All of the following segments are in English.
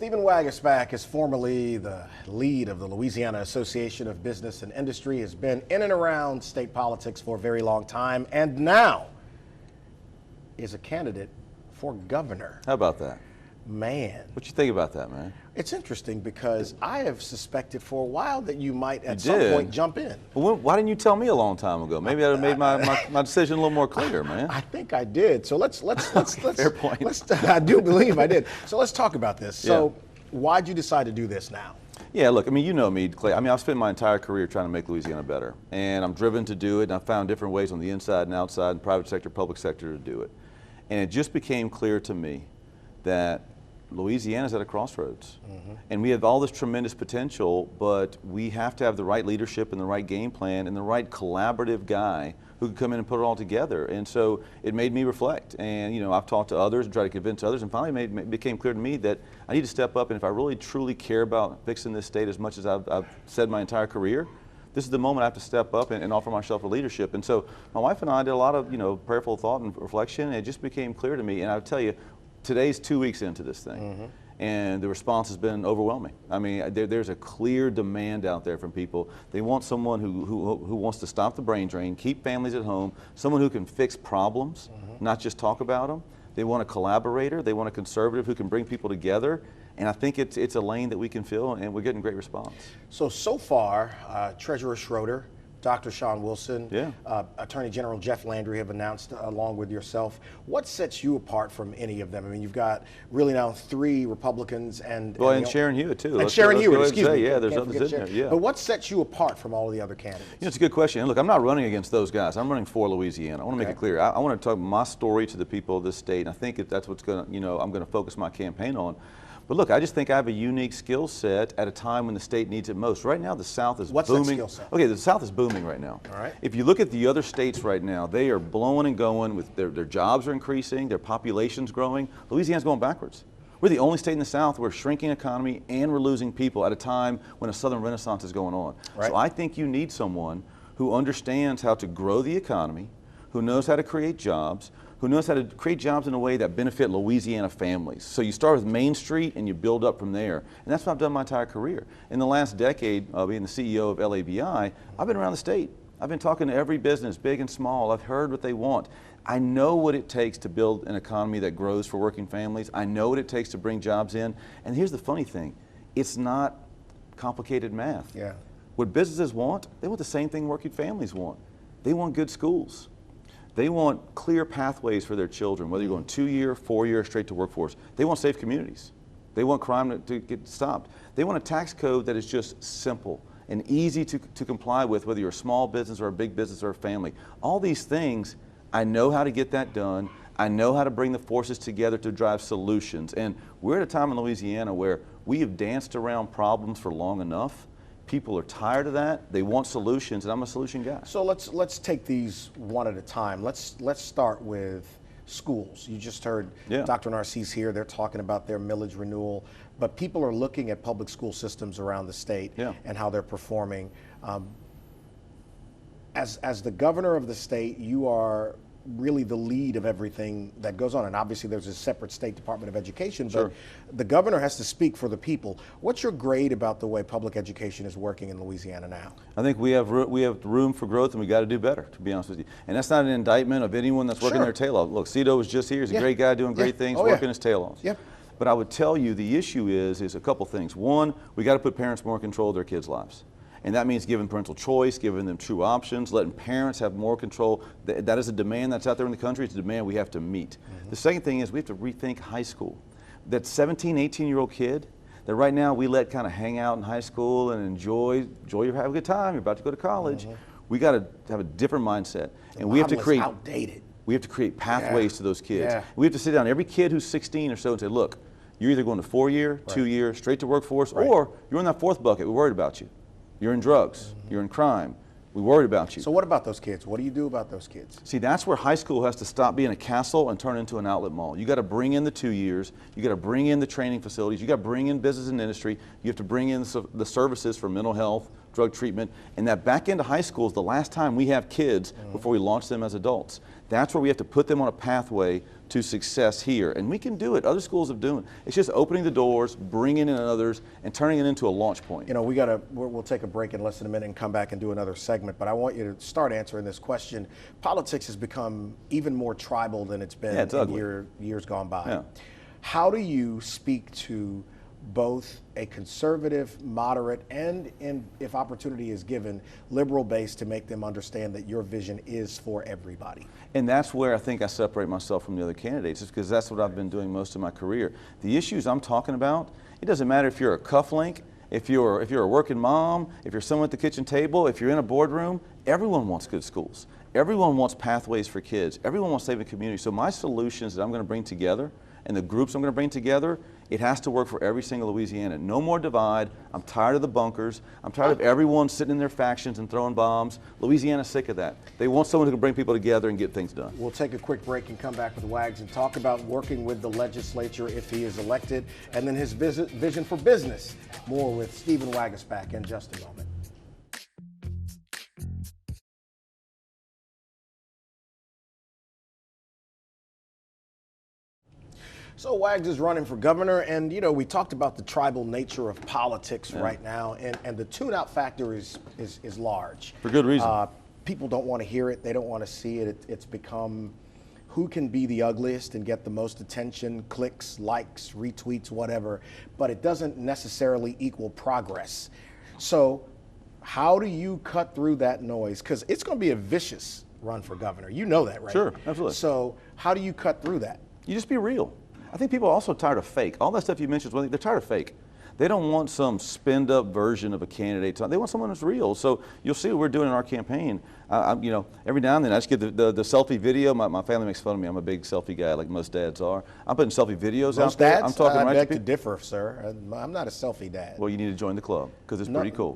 Stephen Waguespack is formerly the lead of the Louisiana Association of Business and Industry, has been in and around state politics for a very long time, and now is a candidate for governor. How about that? Man. What you think about that, man? It's interesting because I have suspected for a while that you might at some point jump in. Well, why didn't you tell me a long time ago? Maybe I'd have made my decision a little more clear, man. I think I did. So let's Fair point. I do believe I did. So let's talk about this. So why'd you decide to do this now? Yeah, look, I mean, you know me, Clay. I mean, I've spent my entire career trying to make Louisiana better, and I'm driven to do it, and I've found different ways on the inside and outside, and private sector, public sector to do it. And it just became clear to me that Louisiana's at a crossroads, and we have all this tremendous potential, but we have to have the right leadership and the right game plan and the right collaborative guy who can come in and put it all together. And so it made me reflect, and you know, I've talked to others and tried to convince others, and finally it became clear to me that I need to step up, and if I really truly care about fixing this state as much as I've said my entire career, this is the moment I have to step up and offer myself for leadership. And so my wife and I did a lot of, you know, prayerful thought and reflection, and it just became clear to me, and I'll tell you, today's 2 weeks into this thing, and the response has been overwhelming. I mean, there's a clear demand out there from people. They want someone who wants to stop the brain drain, keep families at home, someone who can fix problems, not just talk about them. They want a collaborator. They want a conservative who can bring people together. And I think it's a lane that we can fill, and we're getting great response. So far, Treasurer Schroeder, Dr. Sean Wilson, Attorney General Jeff Landry have announced, along with yourself. What sets you apart from any of them? I mean, you've got really now 3 Republicans and Sharon Hewitt too. And Sharon Hewitt, excuse me. Yeah, there's others in there. Yeah. But what sets you apart from all of the other candidates? You know, it's a good question. And look, I'm not running against those guys. I'm running for Louisiana. I want to make it clear. I want to talk my story to the people of this state, and I think that's what's going to, you know, I'm going to focus my campaign on. But look, I just think I have a unique skill set at a time when the state needs it most. Right now, the South is booming. What's that skill set? Okay, the South is booming right now. All right. If you look at the other states right now, they are blowing and going. With their jobs are increasing, their population's growing. Louisiana's going backwards. We're the only state in the South where we're shrinking economy and we're losing people at a time when a Southern Renaissance is going on. Right. So I think you need someone who understands how to grow the economy, who knows how to create jobs, who knows how to create jobs in a way that benefit Louisiana families. So you start with Main Street and you build up from there. And that's what I've done my entire career. In the last decade, being the CEO of LABI, I've been around the state. I've been talking to every business, big and small. I've heard what they want. I know what it takes to build an economy that grows for working families. I know what it takes to bring jobs in. And here's the funny thing, it's not complicated math. Yeah. What businesses want, they want the same thing working families want. They want good schools. They want clear pathways for their children, whether you're going 2-year, 4-year, straight to workforce. They want safe communities. They want crime to get stopped. They want a tax code that is just simple and easy to comply with, whether you're a small business or a big business or a family. All these things, I know how to get that done. I know how to bring the forces together to drive solutions. And we're at a time in Louisiana where we have danced around problems for long enough. People are tired of that. They want solutions, and I'm a solution guy. So let's take these one at a time. Let's start with schools. You just heard Dr. Narcisse here. They're talking about their millage renewal, but people are looking at public school systems around the state and how they're performing. As the governor of the state, you are really the lead of everything that goes on, and obviously there's a separate State Department of Education, but the governor has to speak for the people. What's your grade about the way public education is working in Louisiana now? I think we have room for growth, and we got to do better, to be honest with you. And that's not an indictment of anyone that's working their tail off. Look, Cito was just here. He's a great guy doing great things, working his tail off. But I would tell you the issue is a couple things. One, we got to put parents more in control of their kids' lives. And that means giving parental choice, giving them true options, letting parents have more control. That is a demand that's out there in the country. It's a demand we have to meet. The second thing is we have to rethink high school. That 17, 18-year-old kid that right now we let kind of hang out in high school and enjoy have a good time. You're about to go to college. We got to have a different mindset. And we have to create outdated. We have to create pathways to those kids. We have to sit down every kid who's 16 or so and say, look, you're either going to 4-year, 2-year, straight to workforce, or you're in that 4th bucket. We're worried about you. You're in drugs, you're in crime, we're worried about you. So what about those kids? What do you do about those kids? See, that's where high school has to stop being a castle and turn into an outlet mall. You got to bring in the 2 years, you got to bring in the training facilities, you got to bring in business and industry, you have to bring in the services for mental health, drug treatment, and that back into high school is the last time we have kids before we launch them as adults. That's where we have to put them on a pathway to success here. And we can do it. Other schools have done it. It's just opening the doors, bringing in others, and turning it into a launch point. You know, we'll take a break in less than a minute and come back and do another segment, but I want you to start answering this question. Politics has become even more tribal than it's been in years gone by. Yeah. How do you speak to both a conservative, moderate, and if opportunity is given, liberal base to make them understand that your vision is for everybody? And that's where I think I separate myself from the other candidates, is because that's what I've been doing most of my career. The issues I'm talking about, it doesn't matter if you're a cufflink, if you're a working mom, if you're someone at the kitchen table, if you're in a boardroom, everyone wants good schools. Everyone wants pathways for kids. Everyone wants to save a community. So my solutions that I'm going to bring together and the groups I'm going to bring together, it has to work for every single Louisiana. No more divide. I'm tired of the bunkers. I'm tired of everyone sitting in their factions and throwing bombs. Louisiana's sick of that. They want someone who can bring people together and get things done. We'll take a quick break and come back with Wags and talk about working with the legislature if he is elected, and then his vision for business. More with Stephen Waguespack in just a moment. So Wags is running for governor, and you know, we talked about the tribal nature of politics right now, and the tune-out factor is large. For good reason. People don't want to hear it, they don't want to see it. It's become who can be the ugliest and get the most attention, clicks, likes, retweets, whatever, but it doesn't necessarily equal progress. So how do you cut through that noise? Because it's going to be a vicious run for governor. You know that, right? Sure, absolutely. So how do you cut through that? You just be real. I think people are also tired of fake. All that stuff you mentioned, they're tired of fake. They don't want some spinned up version of a candidate. They want someone who's real. So you'll see what we're doing in our campaign. You know, every now and then I just get the selfie video. My family makes fun of me. I'm a big selfie guy, like most dads are. I'm putting selfie videos out there. I'm talking I beg to differ, sir. I'm not a selfie dad. Well, you need to join the club because it's pretty cool.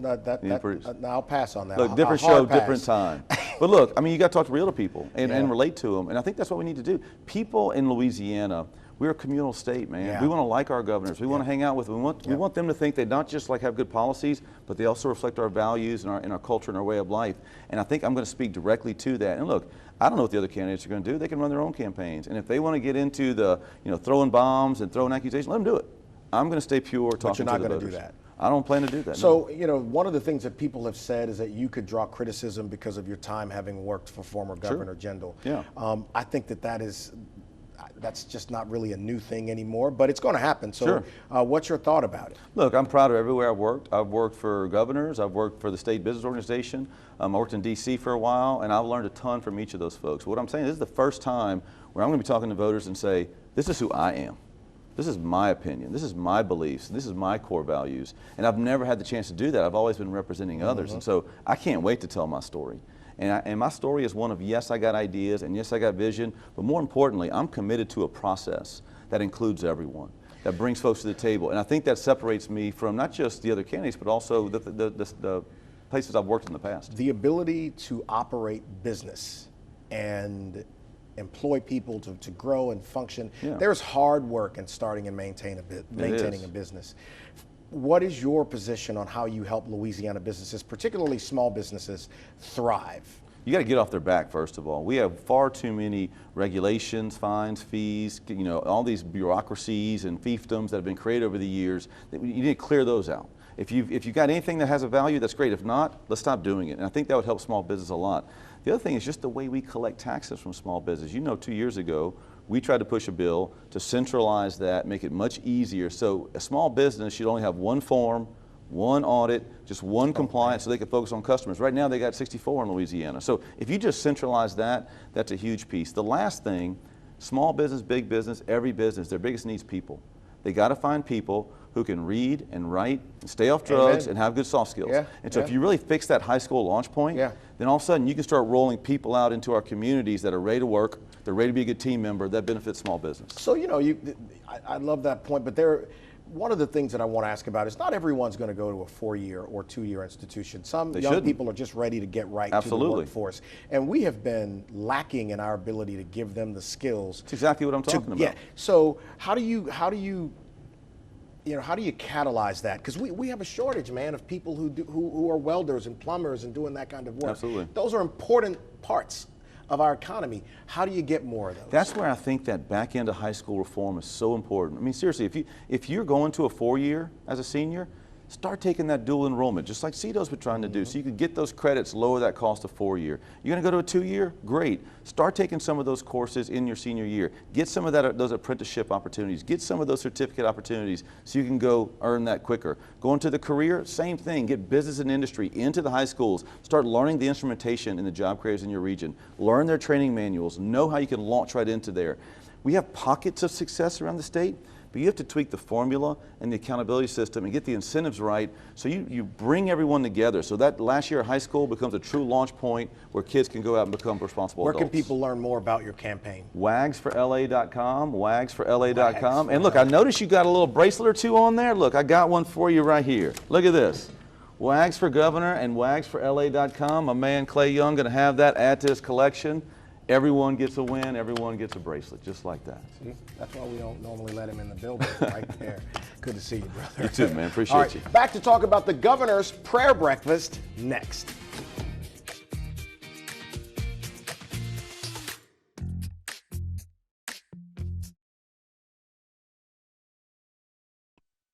I'll pass on that. Look, different show, different time. But look, I mean, you got to talk to real people and relate to them. And I think that's what we need to do. People in Louisiana, we're a communal state, man. Yeah. We want to like our governors. We want to hang out with them. We want them to think they not just like have good policies, but they also reflect our values and our culture and our way of life. And I think I'm going to speak directly to that. And look, I don't know what the other candidates are going to do. They can run their own campaigns. And if they want to get into the, throwing bombs and throwing accusations, let them do it. I'm going to stay pure talking to the voters. But you're not going to do that. I don't plan to do that. So, one of the things that people have said is that you could draw criticism because of your time having worked for former Governor Jindal. Yeah. I think that's just not really a new thing anymore, but it's going to happen. So what's your thought about it? Look, I'm proud of everywhere I've worked. I've worked for governors. I've worked for the State Business Organization. I worked in D.C. for a while, and I've learned a ton from each of those folks. What I'm saying, this is the first time where I'm going to be talking to voters and say, this is who I am. This is my opinion. This is my beliefs. This is my core values. And I've never had the chance to do that. I've always been representing others. And so I can't wait to tell my story. And my story is one of, yes, I got ideas, and yes, I got vision, but more importantly, I'm committed to a process that includes everyone, that brings folks to the table. And I think that separates me from not just the other candidates, but also the places I've worked in the past. The ability to operate business and employ people to grow and function. Yeah. There's hard work in starting and maintaining a business. What is your position on how you help Louisiana businesses, particularly small businesses, thrive? You got to get off their back, first of all. We have far too many regulations, fines, fees, all these bureaucracies and fiefdoms that have been created over the years. You need to clear those out. If you've got anything that has a value, that's great. If not, let's stop doing it. And I think that would help small business a lot. The other thing is just the way we collect taxes from small business. 2 years ago, we tried to push a bill to centralize that, make it much easier. So a small business should only have one form, one audit, just one compliance so they can focus on customers. Right now they got 64 in Louisiana. So if you just centralize that, that's a huge piece. The last thing, small business, big business, every business, their biggest need is people. They got to find people who can read and write and stay off drugs and have good soft skills. And so if you really fix that high school launch point, then all of a sudden you can start rolling people out into our communities that are ready to work, they're ready to be a good team member, that benefits small business. So, I love that point, but one of the things that I want to ask about is not everyone's going to go to a 4-year or 2-year institution. Some young people are just ready to get right to the workforce. And we have been lacking in our ability to give them the skills. That's exactly what I'm talking about. Yeah. So how do you catalyze that? Because we have a shortage, man, of people who are welders and plumbers and doing that kind of work. Absolutely. Those are important parts of our economy. How do you get more of those? That's where I think that back end of high school reform is so important. I mean, seriously, if you're going to a 4-year as a senior, start taking that dual enrollment, just like CEDO's been trying to do, so you can get those credits, lower that cost of 4-year. You're going to go to a 2-year? Great. Start taking some of those courses in your senior year. Get some of those apprenticeship opportunities. Get some of those certificate opportunities so you can go earn that quicker. Go into the career, same thing. Get business and industry into the high schools. Start learning the instrumentation in the job creators in your region. Learn their training manuals. Know how you can launch right into there. We have pockets of success around the state, but you have to tweak the formula and the accountability system and get the incentives right so you bring everyone together so that last year of high school becomes a true launch point where kids can go out and become responsible adults. Where can people learn more about your campaign? Wagsforla.com, wagsforla.com. And look, I noticed you got a little bracelet or two on there. Look, I got one for you right here. Look at this. Wags for Governor and wagsforla.com. My man Clay Young going to have that, add to his collection. Everyone gets a win, everyone gets a bracelet, just like that. See, that's why we don't normally let him in the building, right there. Good to see you, brother. You too, man. Appreciate you. Back to talk about the governor's prayer breakfast next.